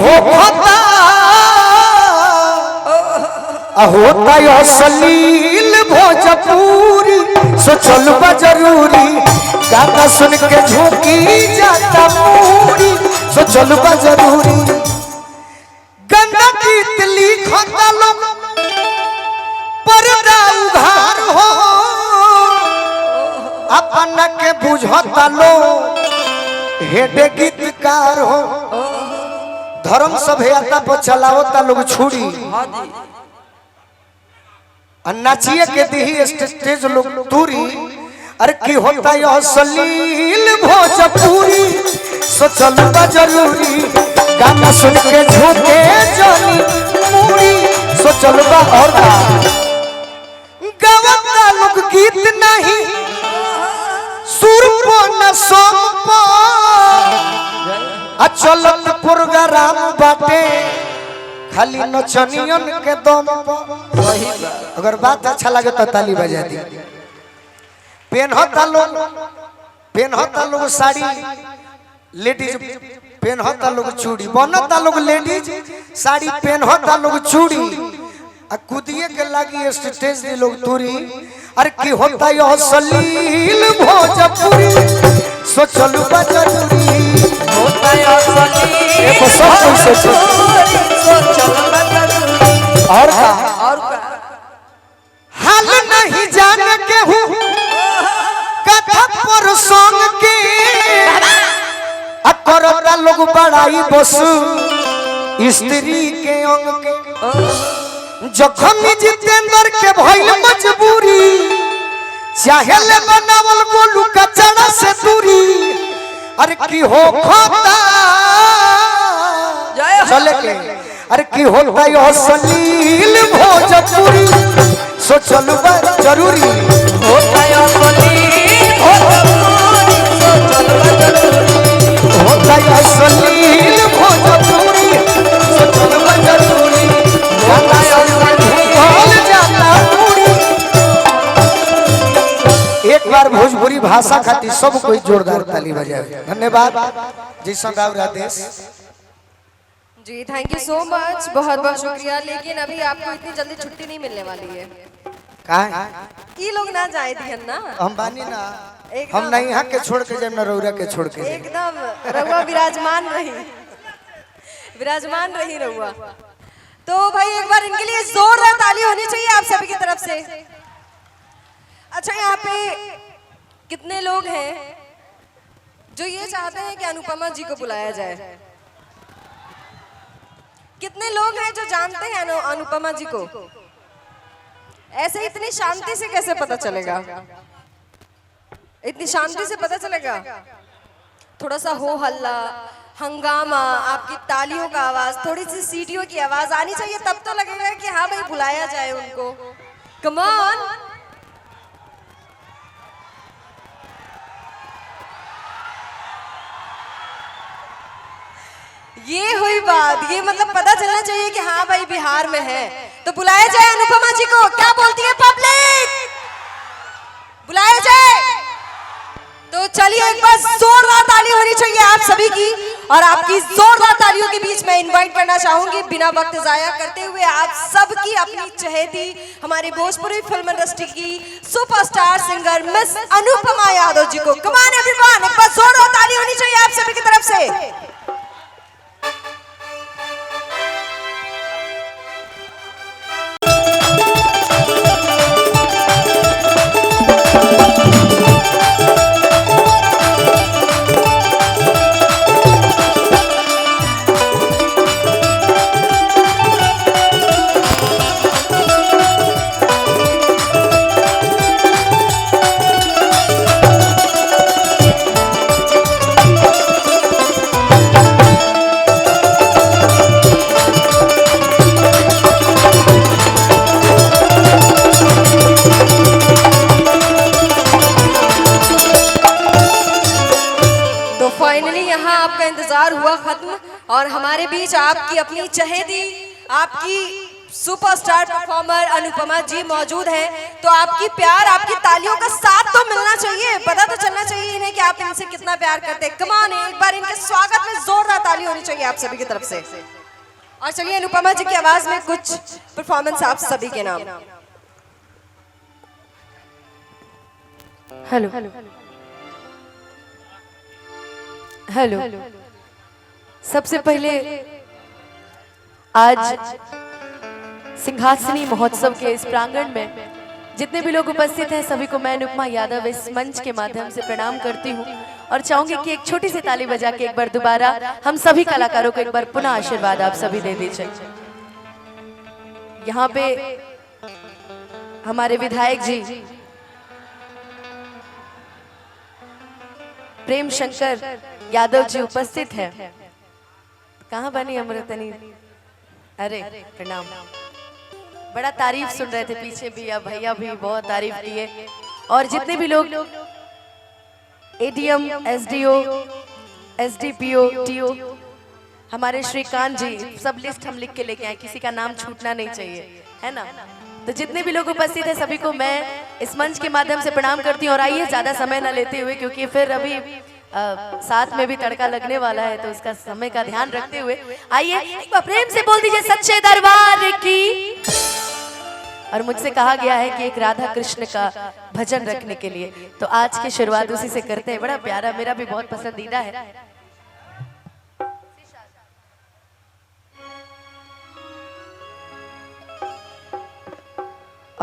हो होता असलील भोजपुरी सोचल बा जरूरी गाना सुन के झोंकी जाता पूरी सोचल बा जरूरी गंगा गीत लिखता लोग पर्दा उघार हो अपना के बुझता लोग हेडे गीतकार हो धर्म सभ्यता पर चलावता लोग छुरी नाचिए के दी स्टेज लोग दूरी अरे की होता है असलील भोजपुरी सोचल बा जरूरी गाना सुन के झूठे जानी मूरी सोचल बा और गावता लोग गीत नहीं सुर को न सोप चलत प्रोग्राम बाटे खाली नचनियन के दम अगर बात अच्छा लगे तो ताली बजा दी पेनहता लोग साड़ी लेडीज पेनहता लोग चूड़ी बनता लोग लेडीज साड़ी पेनहता लोग चूड़ी कूदिए के लगी स्टेज दे लोग तुरी अरे की होता है असलील भोजपुरी सोचल बा जरूरी होता है असलील और का हाल नहीं जाने के हूँ कथा पर सॉन्ग के करता लोग बड़ाई बस स्त्री के अंग के जखम जितेंद्र के भइल मजबूरी चाहे ले बनावल गोलू कचड़ा से दूरी अरे की हो खाता चले के अरे की होता है असलील भोजपुरी सोचल बा जरूरी होता है असलील भोजपुरी सोचल बा जरूरी होता है असलील भोजपुरी सोचल बा जरूरी गाना भूल जाता पूरी एक बार भोजपुरी भाषा खातिर सब कोई जोरदार ताली बजाए धन्यवाद जी संगाव आदेश जी थैंक यू सो मच बहुत बहुत शुक्रिया लेकिन अभी आपको इतनी जल्दी छुट्टी नहीं मिलने वाली है ये लोग ना जाए दिहन ना हम बानी ना हम नहीं यहाँ के छोड़ के जब नरौरा के छोड़ के एकदम रहुआ विराजमान रही रहुआ तो भाई एक बार इनके लिए जोरदार ताली होनी चाहिए आप सभी की तरफ से। अच्छा यहाँ पे कितने लोग हैं जो ये चाहते हैं कि अनुपमा जी को बुलाया जाए? कितने लोग हैं जो जानते हैं अनुपमा जी को? ऐसे इतनी शांति से कैसे पता चलेगा? इतनी शांति से पता चलेगा? थोड़ा सा हो हल्ला, हंगामा, आपकी तालियों का आवाज, थोड़ी सी सीटियों की आवाज आनी चाहिए, तब तो लगेगा कि हाँ भाई बुलाया जाए उनको। Come on. ये हुई बात, ये मतलब पता चलना चाहिए कि हाँ भाई बिहार में है, तो बुलाया जाए अनुपमा जी को। क्या बोलती है पब्लिक? बुलाया जाए? तो चलिए एक बार जोरदार ताली होनी चाहिए आप सभी की, और आपकी जोरदार तालियों के बीच मैं इनवाइट करना चाहूंगी बिना वक्त जाया करते हुए आप सबकी अपनी चहेती हमारी भोजपुरी फिल्म इंडस्ट्री की superstar singer miss Anupama Yadav ji को। कम ऑन एवरीवन, एक बार जोरदार ताली होनी चाहिए आप सभी की तरफ से। इंतजार हुआ खत्म और हमारे बीच आपकी अपनी चहेती, आपकी सुपरस्टार परफॉर्मर अनुपमा जी मौजूद हैं, तो आपकी प्यार, आपकी तालियों का साथ तो मिलना चाहिए, पता तो चलना चाहिए इन्हें कि आप इनसे कितना प्यार करते हैं। कम ऑन, एक बार इनके स्वागत में जोरदार ताली होनी चाहिए आप सभी की तरफ से। और चलिए अनुपमा जी की आवाज में कुछ परफॉर्मेंस आप सभी के नाम। हेलो हेलो, सबसे पहले आज सिंहासनी महोत्सव के इस प्रांगण में जितने भी लोग उपस्थित हैं सभी को मैं अनुपमा यादव इस मंच के माध्यम से प्रणाम करती हूँ और चाहूंगी कि एक छोटी सी ताली बजा के एक बार दोबारा हम सभी कलाकारों को एक बार पुनः आशीर्वाद आप सभी दे दीजिए। यहाँ पे हमारे विधायक जी प्रेम शंकर यादव जी उपस्थित हैं। कहाँ बनी अमृतनी? अरे प्रणाम, बड़ा तारीफ सुन रहे थे पीछे भी, अब भैया भी बहुत तारीफ किए। और जितने भी लोग एडीएम, एसडीओ, एसडीपीओ, टीओ, हमारे श्रीकांत जी, सब लिस्ट हम लिख के लेके आए, किसी का नाम छूटना नहीं चाहिए, है ना। तो जितने भी लोग उपस्थित हैं सभी को मैं इस मंच के माध्यम से प्रणाम करती हूँ। और आइए ज्यादा समय न लेते हुए, क्योंकि फिर अभी साथ में भी तड़का लगने वाला है, तो उसका समय का ध्यान रखते हुए आइए एक बार प्रेम से बोल दीजिए सच्चे दरबार की। और मुझसे कहा गया है कि एक राधा कृष्ण का भजन रखने के लिए, तो आज की शुरुआत उसी से करते हैं। बड़ा प्यारा, मेरा भी बहुत पसंदीदा है।